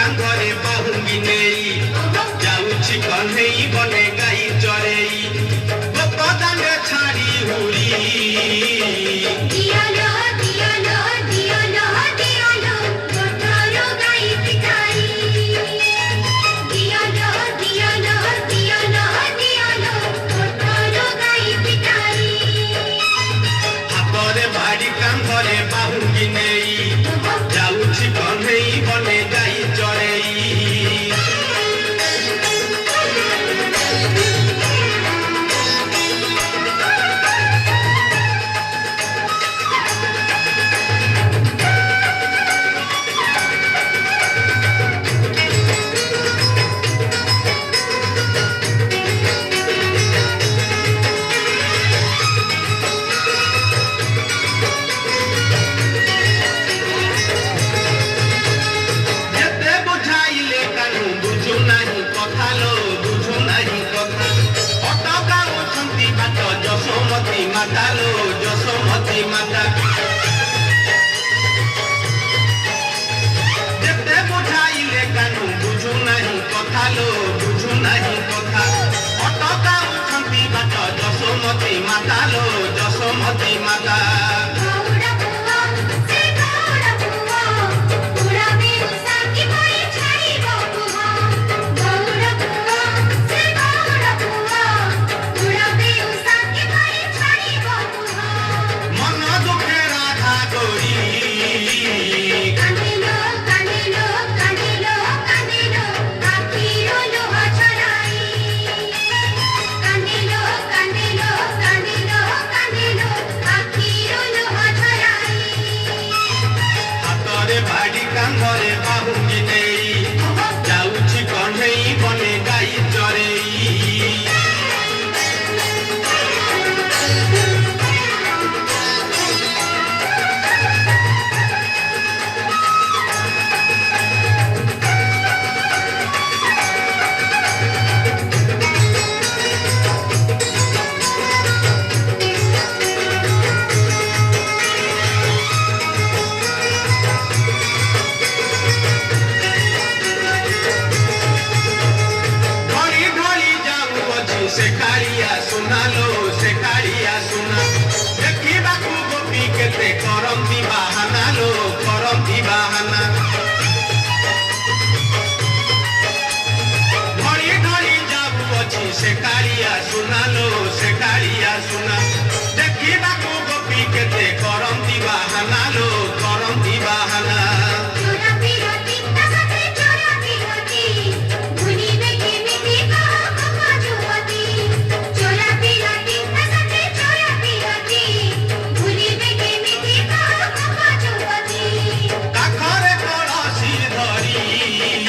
କାନ୍ଧରେ ବାହୁଙ୍ଗି ନେଇ ଯାଉଛି କହ୍ନେଇ ବନେ ଗାଈ ଚରେଇ ଗୋପ ଦାଣ୍ଡେ ଛାଡ଼ି ହୁରି ହାତରେ ଭାଡ଼ି କାନ୍ଧରେ ବାହୁଙ୍ଗି ନେଇ ଯାଉଛି କହ୍ନେଇ ବନେ ଗାଈ ଚରେଇ মাতালো যশোমতী মাতা যেতে বুঝাইলে কানু বুঝু নাহি কথা লো বুঝু নাহি কথা অটকাউଛନ୍ତି বাଟ যশোমতী মাতালো যশোমতী মাতা ଭାଡ଼ି କାନ୍ଧରେ ବାହୁଙ୍ଗି ନେଇ ଯାଉଛି କହ୍ନେଇ ବନେ ଗାଈ ଚରେଇ se caría sunalo se caría suna ଦେଖିବାକୁ ଗୋପୀ କେତେ କରନ୍ତି ବାହାନା ଲୋ କରନ୍ତି ବାହାନା ଘଡ଼ି ଘଡ଼ି ଯାଉଅଛି ସେ କାଳିଆ ସୁନାଲୋ ସେ କାଳିଆ ସୁନା ଦେଖିବାକୁ ଗୋପୀ କେତେ କରନ୍ତି ବାହାନା ଲୋ କରନ୍ତି ବାହାନା କାଖରେ କଳସି ଧରି